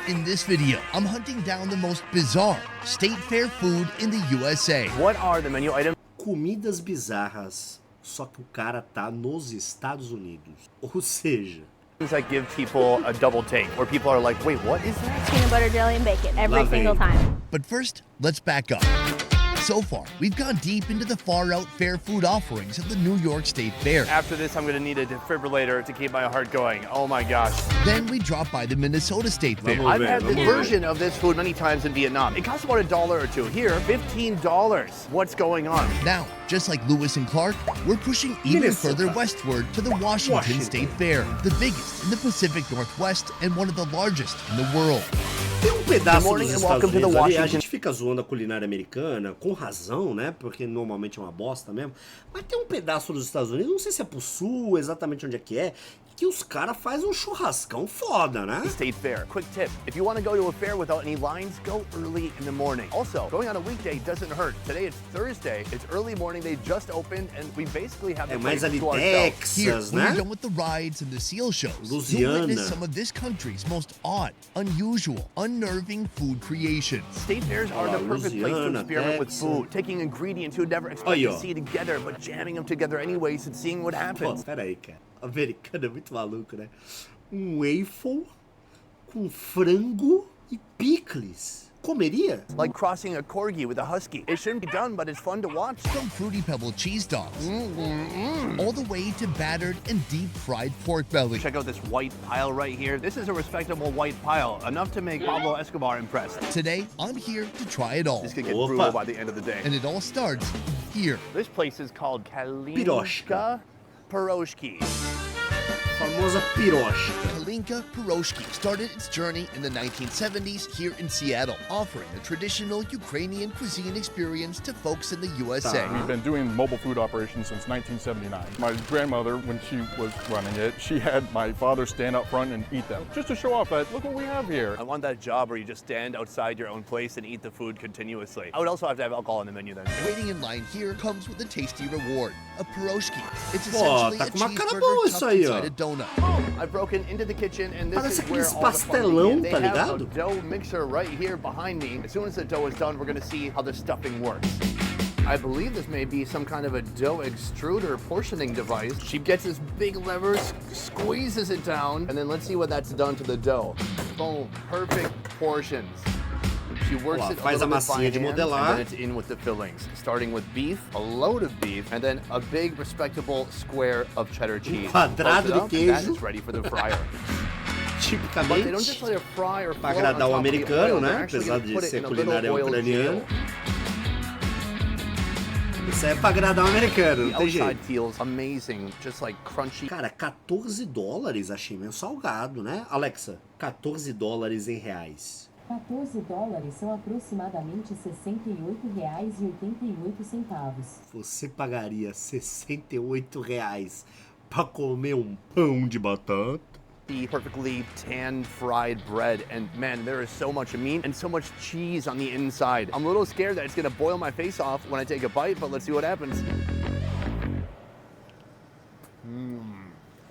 In this video, I'm hunting down the most bizarre state fair food in the USA. What are the menu items? Comidas bizarras, só que o cara tá nos Estados Unidos. Ou seja, That give people a double take, where people are like, wait, what is that? Peanut butter, jelly, and bacon every Love single it. time. But first, let's back up. So far, we've gone deep into the far-out fair food offerings of the New York State Fair. After this, I'm gonna need a defibrillator to keep my heart going. Oh my gosh. Then we drop by the Minnesota State Fair. Vamos I've ver, had this vamos ver. version of this food many times in Vietnam. It costs about $1 or $2. Here, $15. What's going on? Now, just like Lewis and Clark, we're pushing even Minnesota. further westward to the Washington State Fair, the biggest in the Pacific Northwest and one of the largest in the world. Tem um pedaço morning dos and Estados welcome to the Unidos ali, a Washington- gente fica zoando a culinária americana, com razão, né? Porque normalmente é uma bosta mesmo. Mas tem um pedaço dos Estados Unidos, não sei se é pro sul, exatamente onde é, que os caras fazem um churrascão foda, né? State Fair. Quick tip, if you want to go to a fair without any lines, go early in the morning. Also, going on a weekday doesn't hurt. Today it's Thursday, it's early morning, they just opened, and we basically have the É mais place ali to ourselves. Here, Texas, when you're né? done with the rides and the seal shows, you'll Louisiana. witness some of this country's most odd, unusual, unnerving food creations. State fairs are the perfect place to Louisiana, experiment with Texas. food, taking ingredients you would never expect Aí, to ó. see together, but jamming them together anyways and seeing what Pô, happens. pera aí, cara. Americano é muito maluco, né? Um waffle com frango e picles. Comeria? Like crossing a corgi with a husky. It shouldn't be done, but it's fun to watch. From Fruity Pebble cheese dogs, all the way to battered and deep-fried pork belly. Check out this white pile right here. This is a respectable white pile, enough to make Pablo Escobar impressed. Today, I'm here to try it all. This could get Opa. brutal by the end of the day. And it all starts here. This place is called Kalinka Piroshka. Piroshki. Famosa pirocha. Kalinka Piroshki started its journey in the 1970s here in Seattle, offering a traditional Ukrainian cuisine experience to folks in the USA. We've been doing mobile food operations since 1979. My grandmother, when she was running it, she had my father stand up front and eat them, just to show off that, look what we have here. I want that job where you just stand outside your own place and eat the food continuously. I would also have to have alcohol on the menu then. Waiting in line here comes with a tasty reward, a piroshki. It's Pô, essentially tá a com uma cara cheeseburger boa isso tucked aí, inside ó. a donut. I've broken into the kitchen and this Parece is where aqueles all the fun pastelão, begins. They tá have a ligado? dough mixer right here behind me. As soon as the dough is done, we're gonna see how the stuffing works. I believe this may be some kind of a dough extruder portioning device. She gets this big lever, squeezes it down, and then let's see what that's done to the dough. Boom, perfect portions. She works Ó, it a faz a little bit massinha by de hand, modelar. and then it's in with the fillings. Starting with beef, a load of beef, and then a big respectable square of cheddar cheese. quadrado Close it de up, and that queijo. is ready for the fryer. But they don't just Tipicamente, let it fry or pra float on agradar o top of the americano, oil. They're né? actually Apesar gonna de put it ser in a little culinária oil ucraniana. gel. Isso é pra agradar o americano, The não tem outside jeito. feels amazing, just like crunchy. Cara, $14 achei meio salgado, né? Alexa, $14 em reais. $14 são aproximadamente R$ 68,88. Você pagaria R$ 68 pra comer um pão de batata? Perfectly tan fried bread, and man, there is so much meat and so much cheese on the inside. I'm a little scared that it's gonna boil my face off when I take a bite, but let's see what happens.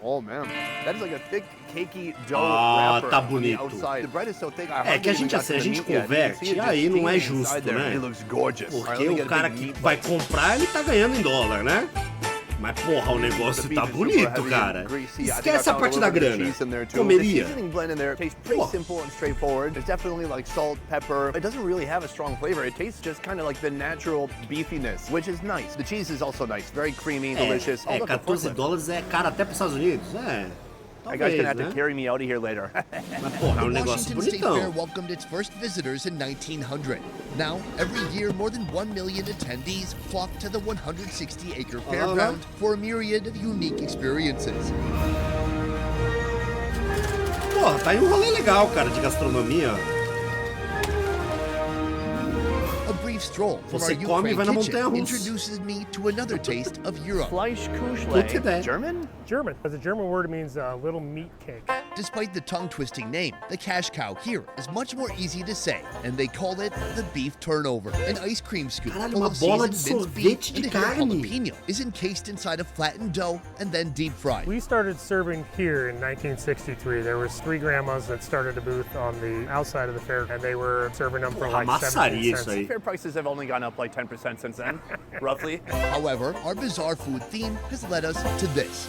Oh man, that is like a thick, cakey dough Ah, wrapper tá on the bonito. outside. The bread is so thick, I É hardly que a even gente, got assim, to a the gente meat yet. You can converte, see it e aí just não é steaming justo, inside there. né? It looks gorgeous. All right, Porque let me o get a cara big que meat vai bite. comprar, ele tá ganhando em dólar, né? Mas porra, o negócio The tá beef is super bonito, heavy cara. and greasy. I think I Esquece a found parte little da bit of grana. cheese in there, too. Comeria. The seasoning blend in there tastes pretty Pô. simple and straightforward. There's definitely like salt, pepper. It doesn't really have a strong flavor. It tastes just kind of like the natural beefiness, which is nice. The cheese is also nice, very creamy, delicious. É, look, a forklift. $14 é caro até pros Estados Unidos, That guy's Talvez, gonna have né? to carry me out of here later. Mas porra, é um The negócio Washington State Fair bonitão. welcomed its first visitors in 1900. Now, every year, more than 1 million attendees flock to the 160-acre fairground for a myriad of unique experiences. Porra, tá aí um rolê legal, cara, de gastronomia. A brief stroll from Você our come e vai na Ukraine kitchen montanha-russa. introduces me to another taste of Europe. Fleischkuchle. Look at that. German? German. As a German word, it means little meat cake. Despite the tongue-twisting name, the cash cow here is much more easy to say, and they call it the beef turnover, an ice cream scoop Caralho, full uma of bola de seasoned minced sorvete beef, de and a hair carne. jalapeno is encased inside a flattened dough and then deep fried. We started serving here in 1963. There was 3 grandmas that started a booth on the outside of the fair, and they were serving them for Porra, like 17 amassaria cents. isso aí. Fair prices have only gone up like 10% since then, roughly. However, our bizarre food theme has led us to this.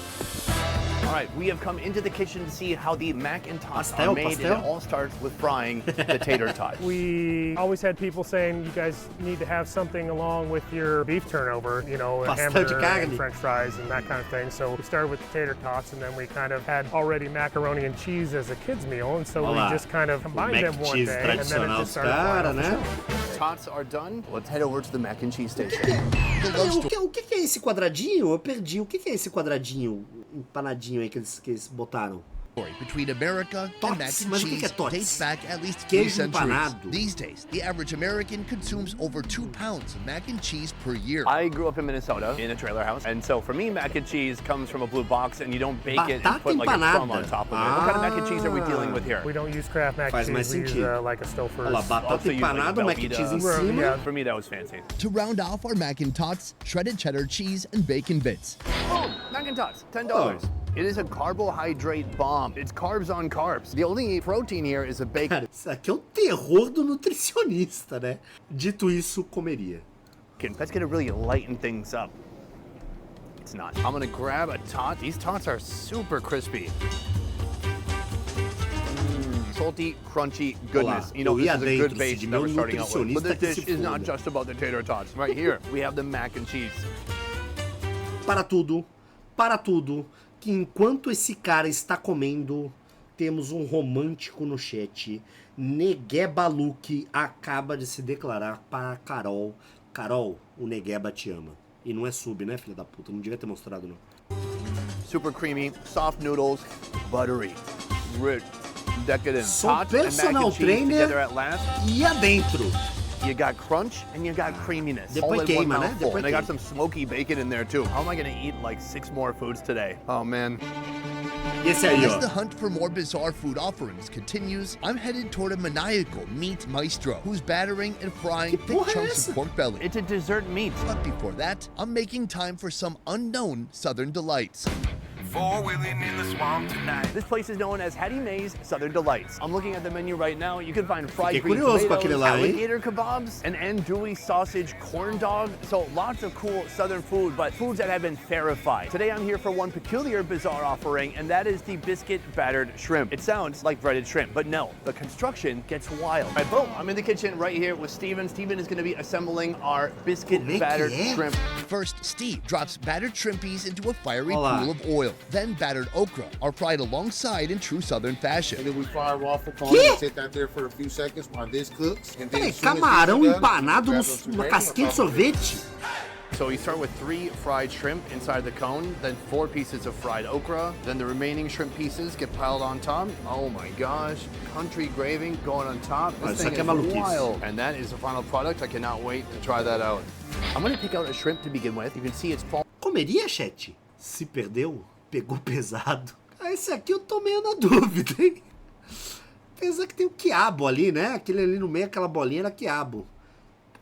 All right, we have come into the kitchen to see how the mac and tots Pastel, are made, and pastel. it all starts with frying the tater tot. We always had people saying, you guys need to have something along with your beef turnover, you know, a Pastel de hamburger carne. and french fries and that kind of thing. So we started with the tater tots, and then we kind of had already macaroni and cheese as a kid's meal, and so Olá. we just kind of combined mac them and one cheese day, and then it tradicional just started flying cara, off the né? shelf. Tots are done. Let's head over to the mac and cheese station. The love story O que é esse quadradinho? Eu perdi. O que é esse quadradinho empanadinho aí que eles botaram? between America and mac Tots? and Mas o que cheese é tots? dates back at least 3 Queijo centuries. empanado. These days, the average American consumes over 2 pounds of mac and cheese per year. I grew up in Minnesota in a trailer house, and so for me, mac and cheese comes from a blue box, and you don't bake it and Batata put like a crumb on empanada. top of it. What kind of mac and cheese are we dealing with here? We don't use Kraft mac Faz and mais cheese, we use sentido. like a Stouffer's. Olha lá, batata Also use, like, empanada, mac and Velveeta. cheese em Well, cima. yeah. For me, that was fancy. To round off our mac and tots, shredded cheddar cheese and bacon bits. Boom! Mac and tots, $10. It is a carbohydrate bomb. It's carbs on carbs. The only protein here is a bacon. Cara, isso aqui é o terror do nutricionista, né? Dito isso, comeria. That's gonna really lighten things up. It's not. I'm gonna grab a tot. These tots are super crispy. Salty, crunchy goodness. Olá, You know, eu this ia is a good dentro, base Cid, that we're meu starting out with. But nutricionista this que dish se is not foda. just about the tater tots. Right here, we have the mac and cheese. Para tudo, que enquanto esse cara está comendo, temos um romântico no chat. Negueba Luke acaba de se declarar para a Carol. Carol, o Negueba te ama. E não é sub, né, filha da puta? Não devia ter mostrado, não. Super creamy, soft noodles, buttery, rich, decadent. Sou Tots and mac personal and cheese trainer. together at last. E adentro? You got crunch and you got creaminess. Depois all in one queima, né? mouthful. Depois And I got queima. some smoky bacon in there too. How am I gonna eat like 6 more foods today? Oh man. E esse aí, As the ó. hunt for more bizarre food offerings continues, I'm headed toward a maniacal meat maestro who's battering and frying thick porra é chunks essa? of pork belly. It's a dessert meat. But before that, I'm making time for some unknown Southern delights. Four-wheeling in the swamp tonight. This place is known as Hattie Mae's Southern Delights. I'm looking at the menu right now. You can find fried Fiquei green curioso com tomatoes, aquele lá, hein? alligator kebabs, an andouille sausage corn dog. So lots of cool Southern food, but foods that have been Fairified. Today I'm here for one peculiar, bizarre offering, and that is the biscuit battered shrimp. It sounds like breaded shrimp, but no, the construction gets wild. All right, boom, I'm in the kitchen right here with Steven. Steven is gonna be assembling our biscuit Como é que battered é? shrimp. First, Steve drops battered shrimpies into a fiery Olá. pool of oil. Then battered okra are fried alongside in true Southern fashion. And then we fry waffle cone Que? and sit that there for a few seconds while this cooks. And then Peraí, as soon as camarão this is done, empanado grab no- those numa tomatoes casquinha de on top of it. sorvete? So you start with 3 fried shrimp inside the cone, then 4 pieces of fried okra, then the remaining shrimp pieces get piled on top. Oh my gosh, country gravy going on top. Ah, This isso thing aqui é is maluquice. wild. And that is the final product. I cannot wait to try that out. I'm gonna pick out a shrimp to begin with. You can see it's falling. Comeria, chat? Se perdeu, pegou pesado. Ah, esse aqui eu tô meio na dúvida, hein? Apesar que tem o quiabo ali, né? Aquele ali no meio, aquela bolinha era quiabo.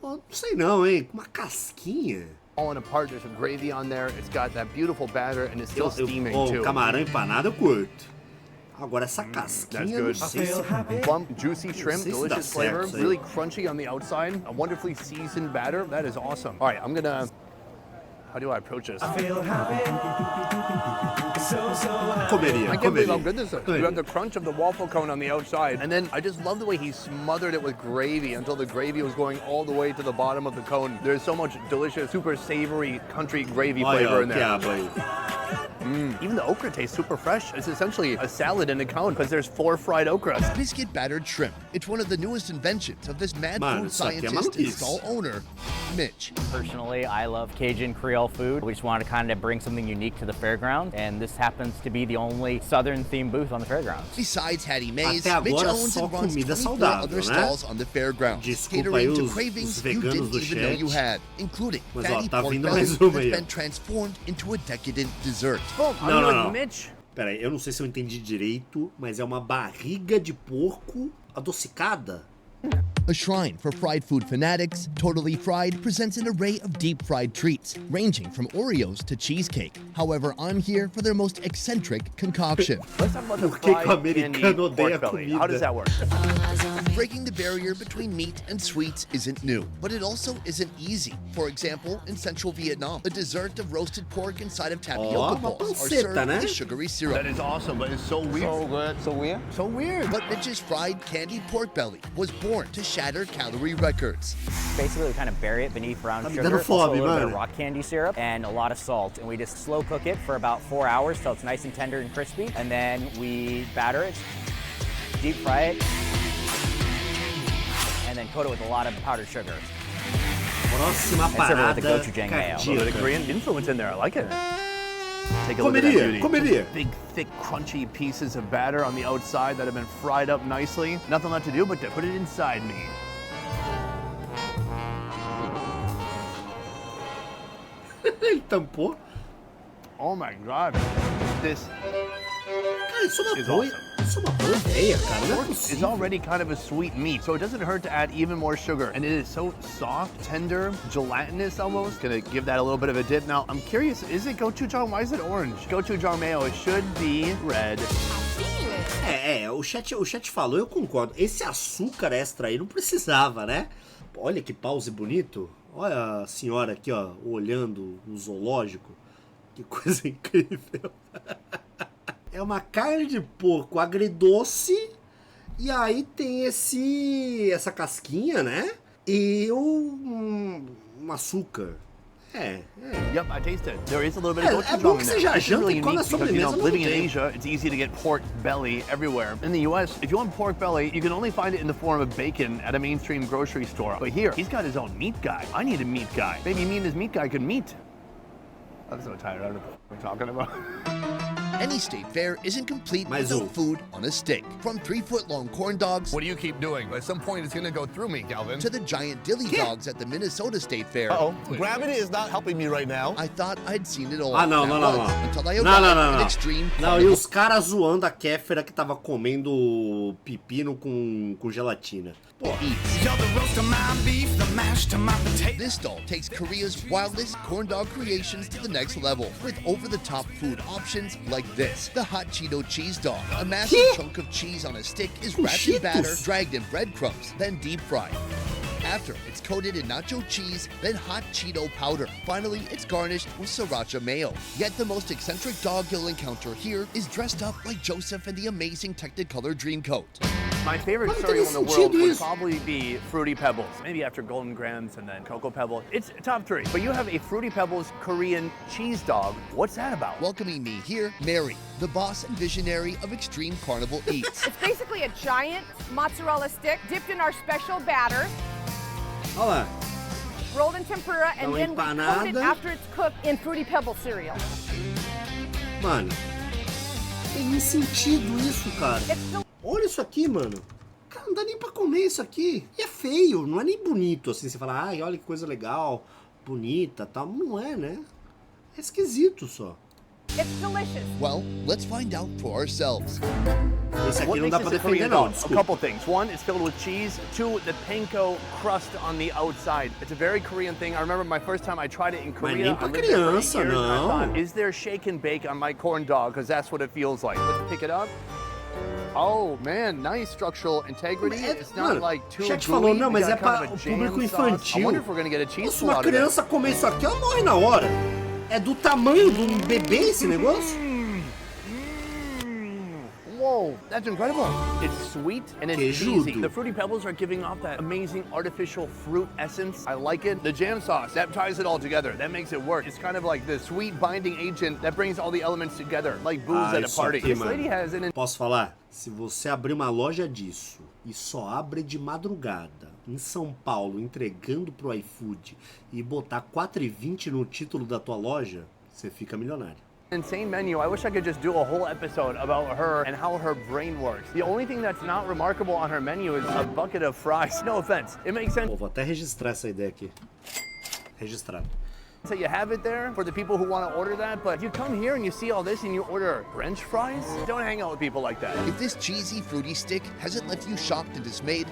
Pô, não sei não, hein? Com uma casquinha. Falling apart. There's some gravy on there. It's got that beautiful batter and it's still steaming too. Camarão empanado eu curto. Agora essa That's casquinha, eu não good. sei se... Plump, juicy shrimp, sei se dá delicious certo flavor, isso aí. really crunchy on the outside, a wonderfully seasoned batter. That is awesome. All right, I'm gonna. How do I approach this? Comeria, I can't believe how comeria. good this is. You have the crunch of the waffle cone on the outside, and then I just love the way he smothered it with gravy until the gravy was going all the way to the bottom of the cone. There's so much delicious, super savory country gravy Olha flavor o in there. quiabo aí. Even the okra tastes super fresh. It's essentially a salad in a cone because there's 4 fried okras. Biscuit battered shrimp. It's one of the newest inventions of this mad Mano, food isso aqui é scientist and maluquice. stall owner, Mitch. Personally, I love Cajun Creole food. We just wanted to kind of bring something unique to the fairground, and this happens to be the only Southern-themed booth on the fairgrounds. Besides Hattie Mae's, Até Mitch agora owns só and runs comida 24 saudável, other né? stalls on the fairgrounds, Desculpa aí catering to os cravings you veganos didn't do even know you chat. had, including Mas, ó, fatty tá pork vindo belly mais that's uma aí, ó. been transformed into a decadent dessert. Boom, I'm No, here no, with no. Mitch. Pera aí, eu não sei se eu entendi direito, mas é uma barriga de porco adocicada? A shrine for fried food fanatics, Totally Fried presents an array of deep fried treats, ranging from Oreos to cheesecake. However, I'm here for their most eccentric concoction. Let's talk about the Por que que o fried candy americano odeia pork belly. comida? How does that work? Breaking the barrier between meat and sweets isn't new, but it also isn't easy. For example, in central Vietnam, a dessert of roasted pork inside of tapioca uma balls are panceta, served né? with sugary syrup. That is awesome, but it's so weird. So good. So weird. So weird. But Mitch's fried candy pork belly was born to shatter calorie records. Basically, we kind of bury it beneath brown me sugar, dando also a fome, little bit of mano. rock candy syrup, and a lot of salt. And we just slow cook it for about 4 hours till it's nice and tender and crispy. And then we batter it, deep fry it, and then coat it with a lot of powdered sugar. Próxima serve it with the parada gochujang mayo. A little bit of cardíaca. Korean influence in there. I like it. Take a look at that beauty. Comeria. Big, thick, crunchy pieces of batter on the outside that have been fried up nicely. Nothing left to do but to put it inside me. Ele tampou. Oh my God. This Cara, isso é uma is boa, awesome. isso é uma boa ideia, cara. Não é pork is possível. already kind of a sweet meat, so it doesn't hurt to add even more sugar. And it is so soft, tender, gelatinous almost. Gonna give that a little bit of a dip. Now, I'm curious, is it gochujang? Why is it orange? Gochujang mayo, it should be red. O chat falou, eu concordo. Esse açúcar extra aí não precisava, né? Olha que pause bonito. Olha a senhora aqui, ó, olhando o zoológico. Que coisa incrível. É uma carne de porco agridoce. E aí tem essa casquinha, né? E um açúcar. Yep, I taste it. There is a little bit of É gochujang bom in que there. você já This is janta really e come a unique because, sobremesa ao living in mesmo tempo. Asia, it's easy to get pork belly everywhere. In the US, if you want pork belly, you can only find it in the form of bacon at a mainstream grocery store. But here, he's got his own meat guy. I need a meat guy. Maybe me and his meat guy could meet. I'm so tired. I don't know what I'm talking about. Any state fair isn't complete Mais without food on a stick. From 3-foot-long corn dogs What do you keep doing? At some point, it's gonna go through me, Calvin. to the giant dilly dogs at the Minnesota State Fair. Uh-oh. Gravity is not helping me right now. I thought I'd seen it all. Ah, não, at não, não, once, não. Until I Não, arrived não, não, at não. Extreme Não, e Carnival. os caras zoando a Kéfera que tava comendo pepino com gelatina. Pô, You're the roast of my beef, the mash to my potato. This stall takes Korea's wildest corn dog creations to the next level with over-the-top food options like this. The Hot Cheeto Cheese Dog. A massive chunk of cheese on a stick is wrapped in batter, Cheetos. dragged in breadcrumbs, then deep fried. After, it's coated in nacho cheese, then hot Cheeto powder. Finally, it's garnished with sriracha mayo. Yet the most eccentric dog you'll encounter here is dressed up like Joseph in the amazing Technicolor Dreamcoat. My favorite Mas não cereal tem in the world sentido would isso. probably be Fruity Pebbles. Maybe after Golden Grahams and then Cocoa Pebbles. It's top 3. But you have a Fruity Pebbles Korean cheese dog. What's that about? Welcoming me here, Mary, the boss and visionary of Extreme Carnival Eats. It's basically a giant mozzarella stick dipped in our special batter, olha lá. rolled in tempura, and Dá uma then we coat it empanada. after it's cooked in Fruity Pebble cereal. Mano, tem sentido isso, cara. It's still Olha isso aqui, mano. Cara, não dá nem pra comer isso aqui. E é feio, não é nem bonito, assim. Você fala, ai, olha que coisa legal, bonita, tal. Não é, né? É esquisito só. It's delicious. Well, let's find out for ourselves. Esse aqui What não dá makes pra this a Korean defender, não. dog? A Desculpa. couple things. One, it's filled with cheese. Two, the panko crust on the outside. It's a very Korean thing. I remember my first time I tried it in Korea. nem pra I lived there for 8 criança, years, and I não. thought, is there shake and bake on my corn dog? Because that's what it feels like. Let's pick it up. Oh man, nice structural integrity. It's not Mano, like too chat gooey. falou, não, We mas got é kind pra of a o jam público sauce. I infantil. wonder if we're gonna get a cheese Se uma pull out of it. criança comer isso aqui, ela morre na hora. É do tamanho de um bebê esse negócio? Whoa, that's incredible. It's sweet and it's Queijudo. easy. The Fruity Pebbles are giving off that amazing artificial fruit essence. I like it. The jam sauce, that ties it all together. That makes it work. It's kind of like the sweet binding agent that brings all the elements together, like booze at a isso party. aqui, This mano. lady has an Posso falar? Se você abrir uma loja disso e só abre de madrugada em São Paulo entregando pro iFood e botar 4,20 no título da tua loja, você fica milionário. insane menu. I wish I could just do a whole episode about her and how her brain works. The only thing that's not remarkable on her menu is a bucket of fries. No offense. It makes sense. Pô, vou até registrar essa ideia aqui. Registrado. So you have it there for the people who want to order that, but you come here and you see all this and you order French fries? Don't hang out with people like that. If this cheesy, fruity stick hasn't left you shocked and dismayed,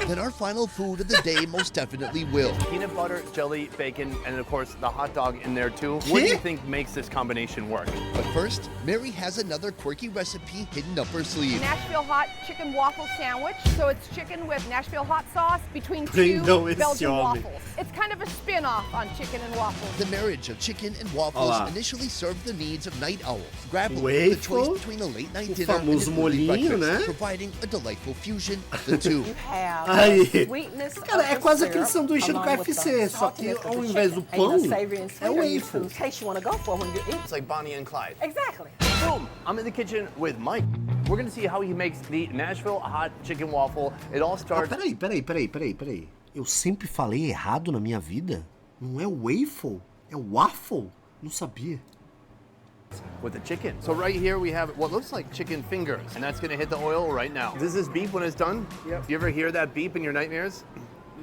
then our final food of the day most definitely will. Peanut butter, jelly, bacon, and of course the hot dog in there too. What do you think makes this combination work? But first, Mary has another quirky recipe hidden up her sleeve. Nashville hot chicken waffle sandwich. So it's chicken with Nashville hot sauce between Bem, two não, esse Belgian homem. waffles. It's kind of a spin-off on chicken and waffles. The marriage of chicken and waffles Olá. initially served the needs of night owls, grappling Waffle? with the choice between a late night O dinner and famoso an early molinho, breakfast, né? providing a delightful fusion of the two. Aí. Cara, é quase aquele sanduíche do KFC, só que ao invés do pão, é o waffle. It's like Bonnie and Clyde. Exactly. Boom! I'm in the kitchen with Mike. We're gonna see how he makes the Nashville hot chicken waffle. It all Ah, starts peraí. Eu sempre falei errado na minha vida? Não é waffle, é waffle? Não sabia. with the chicken. So right here we have what looks like chicken fingers, and that's gonna hit the oil right now. Does this beep when it's done? Yep. You ever hear that beep in your nightmares?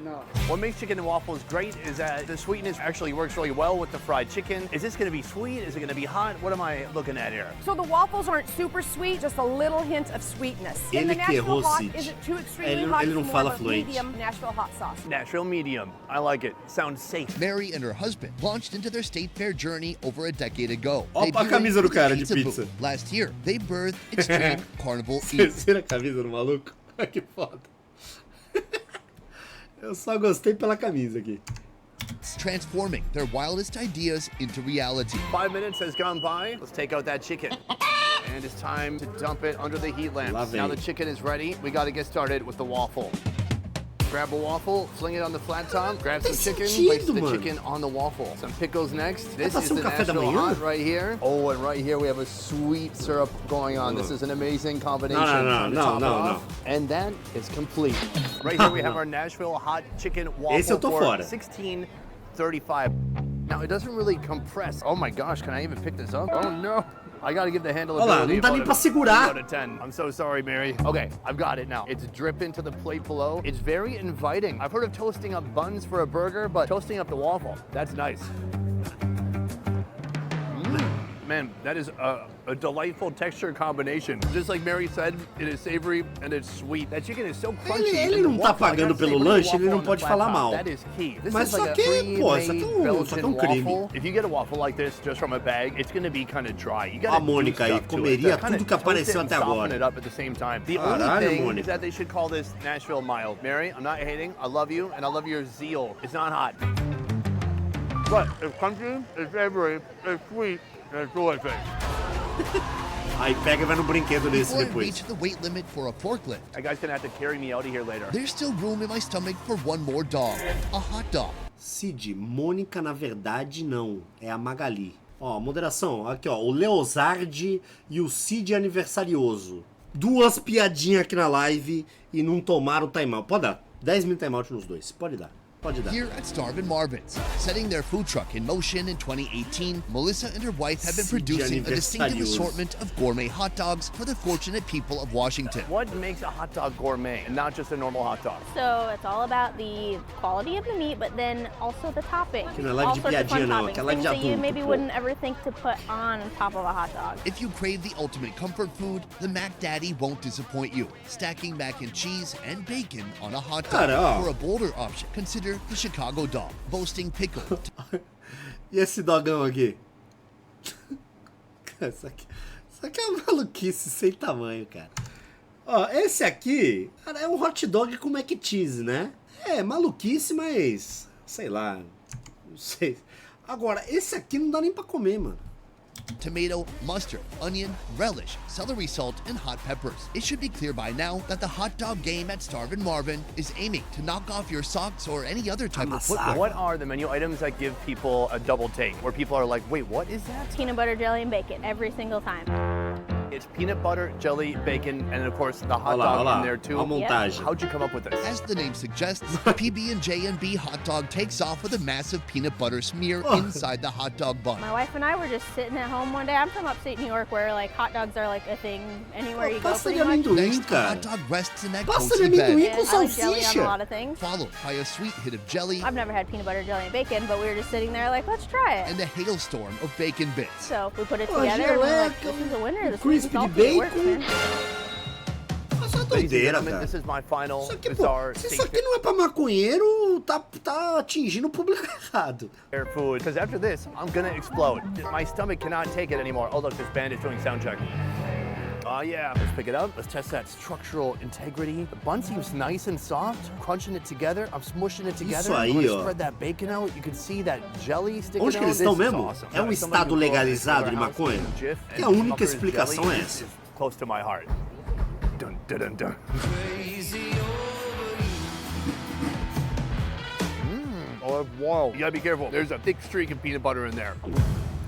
No. What makes chicken and waffles great is that the sweetness actually works really well with the fried chicken. Is this gonna be sweet? Is it gonna be hot? What am I looking at here? So the waffles aren't super sweet, just a little hint of sweetness. In Ele the que Nashville errou, hot Cid. isn't too extremely Ele- hot, ele não it's fala more of a fluente. medium Nashville hot sauce. Nashville medium. I like it. Sounds safe. Mary and her husband launched into their state fair journey over a decade ago. Ó a debuting camisa do with the cara de pizza. Booth. Last year, they birthed Extreme Carnival Vocês Eats. viram a camisa do maluco? Que foda. Eu só gostei pela camisa aqui. Transforming their wildest ideas into reality. 5 minutes has gone by. Let's take out that chicken. And it's time to dump it under the heat lamp. Lá vem. Now the chicken is ready. We got to get started with the waffle. Grab a waffle, fling it on the flat top, grab some Tem chicken, sentido, place the mano. chicken on the waffle. Some pickles next. This pra is ser the café da Nashville manhã? hot right here. Oh, and right here we have a sweet syrup going on. This is an amazing combination. Time to top it off. And that is complete. Right here we have our Nashville hot chicken waffle Esse eu tô for fora. $16.35. Now it doesn't really compress. Oh my gosh, can I even pick this up? Oh no. I gotta give the handle Olha lá, não dá nem pra segurar. Out of 10. I'm so sorry, Mary. Okay, I've got it now. It's dripping to the plate below. It's very inviting. I've heard of toasting up buns for a burger, but toasting up the waffle, that's nice. Man, that is a delightful texture combination. Just like Mary said, it is savory and it's sweet. That chicken is so crunchy. Ele and the não tá waffle, I pagando gotta say, pelo with the lanche, ele waffle não on the pode flat falar top, mal. That is key. This Mas is like só a que, pô, isso aqui pre-made é um Belgian crime. waffle. If you get a waffle like this just from a bag, it's gonna be kind of dry. You A gotta do Mônica aí stuff to comeria it to kinda tudo que toast apareceu it and até soften agora. it up at the same time. The Caralho, only thing Mônica. is that they should call this Nashville mild. Mary, I'm not hating. I love you and I love your zeal. It's not hot. But it's crunchy, it's savory, it's sweet, and it's delicious. Aí pega e vai no brinquedo desse Before I depois. reach the weight limit for a forklift, That guy's gonna have to carry me out of here later. there's still room in my stomach for one more dog, a hot dog. Cid, Mônica na verdade não, é a Magali. Ó, moderação, aqui ó, o Leozard e o Cid aniversarioso. Duas piadinhas aqui na live e não tomaram timeout. Pode dar, 10 minutos timeout nos dois, pode dar. Pode dar. Here at Starvin' Marvin's, setting their food truck in motion in 2018, Melissa and her wife have been Cid producing a distinctive aniversarioso. assortment of gourmet hot dogs for the fortunate people of Washington. What makes a hot dog gourmet and not just a normal hot dog? So it's all about the quality of the meat, but then also the topping. Que não é live All de sorts of fun piadinha não, toppings, aquela live things de that you adulto, maybe pô. wouldn't ever think to put on top of a hot dog. If you crave the ultimate comfort food, the Mac Daddy won't disappoint you. Stacking mac and cheese and bacon on a hot dog. Cara, ó. For a bolder option, consider the Chicago dog, boasting pickle, E esse dogão aqui? Isso aqui é uma maluquice sem tamanho, cara. Ó, esse aqui, cara, é um hot dog com mac and cheese, né? É maluquice, mas sei lá, não sei. Agora, esse aqui não dá nem pra comer, mano. tomato, mustard, onion, relish, celery salt, and hot peppers. It should be clear by now that the hot dog game at Starvin' Marvin is aiming to knock off your socks or any other type of footwear. What are the menu items that give people a double take? Where people are like, wait, what is that? Peanut butter, jelly, and bacon every single time. It's peanut butter, jelly, bacon, and of course the hot Olha lá, dog olha lá. in there too. A montagem. How'd you come up with this? As the name suggests, PB&J&B hot dog takes off with a massive peanut butter smear inside the hot dog bun. My wife and I were just sitting at home one day. I'm from upstate New York where like hot dogs are like a thing anywhere you go Pasta de pretty much. amendoim, Next, the hot cara. dog rests in that Pasta de cozy bed, amendoim com And I like jelly on a salsicha. lot of things. followed by a sweet hit of jelly I've never had peanut butter, jelly, and bacon, but we were just sitting there like, let's try it. and a hailstorm of bacon bits. So we put it Pô, together and we're like, geleca, this is a winner. This crispy is salty. de It works, bacon. man. Mas é Ladies and doideira, gentlemen, cara. this is my final Isso aqui, pô, bizarre se isso aqui não é pra maconheiro, tá atingindo o público errado. food. Because after this, I'm gonna explode. My stomach cannot take it anymore. Oh look, this band is doing sound check. Oh yeah, let's pick it up. Let's test that structural integrity. The bun seems nice and soft. Crunching it together, I'm smushing it together. Isso aí, I'm gonna ó. spread that bacon out. You can see that jelly sticking Onde que out. eles estão This is mesmo? awesome. É um Somebody estado who grows legalizado de in their house maconha? in Jif, Que a and única Smucker's explicação jelly é is essa. close to my heart. Dun, dun, dun, dun. Oh, wow. You gotta be careful. There's a thick streak of peanut butter in there.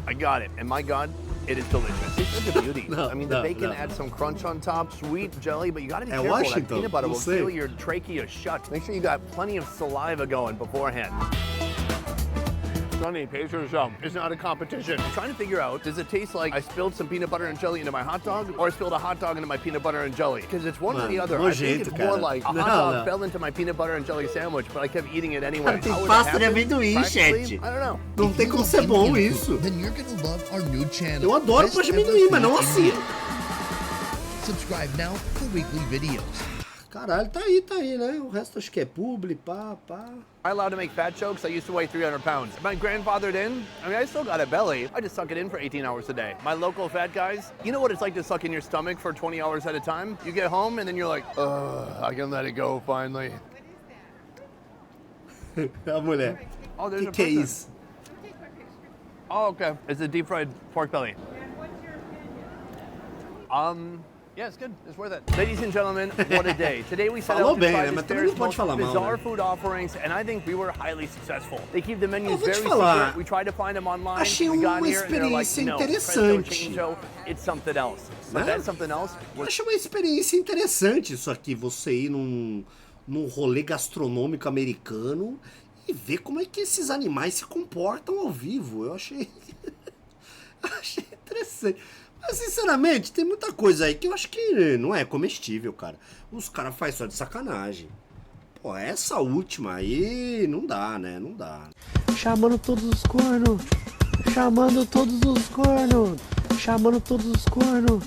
I got it. And my God, it is delicious. It's such a beauty. No, I mean, the no, bacon no. adds some crunch on top, sweet jelly, but you gotta be É careful. That Washington, peanut butter não will sei. seal your trachea shut. Make sure you got plenty of saliva going beforehand. Sonny, pace yourself. It's not a competition. I'm trying to figure out, does it taste like I spilled some peanut butter and jelly into my hot dog, or I spilled a hot dog into my peanut butter and jelly? Because it's one or the Mano, other. I think nojento, it's more cara. like a Não, hot dog não. fell into my peanut butter and jelly sandwich, but I kept eating it anyway. Cara, tem How would it pasta de happen? amendoim, Practically, gente. I don't know. Não tem como ser bom isso. Then you're gonna love our new channel. Eu adoro Best pasta de Ever amendoim, mas Food não in assim. Media. Subscribe now for weekly videos. Caralho, tá aí, né? O resto acho que é publi, pá. Am I allowed to make fat jokes? I used to weigh 300 pounds. Am I grandfathered in? I mean, I still got a belly. I just suck it in for 18 hours a day. My local fat guys, you know what it's like to suck in your stomach for 20 hours at a time? You get home and then you're like, I can let it go finally. A mulher. Oh, there's a Que é person. isso? Oh, okay. It's a deep fried pork belly. Yeah, it's good. It's worth it. Ladies and gentlemen, what a day. Today we set Falou out to bem, try né? this Mas também fair's não pode most falar mal, bizarre né? food offerings, and I think we were highly successful. They keep the menus Eu vou te very falar, secret. We tried to find them online. achei We got uma here and they're like, experiência no, presto interessante. chango, it's something else. But Né? that something else Eu was achei uma experiência interessante isso aqui, você ir num rolê gastronômico americano e ver como é que esses animais se comportam ao vivo. Eu achei interessante. Mas, sinceramente, tem muita coisa aí que eu acho que não é comestível, cara. Os caras fazem só de sacanagem. Pô, essa última aí não dá, né? Não dá. Chamando todos os cornos. Chamando todos os cornos. Chamando todos os cornos.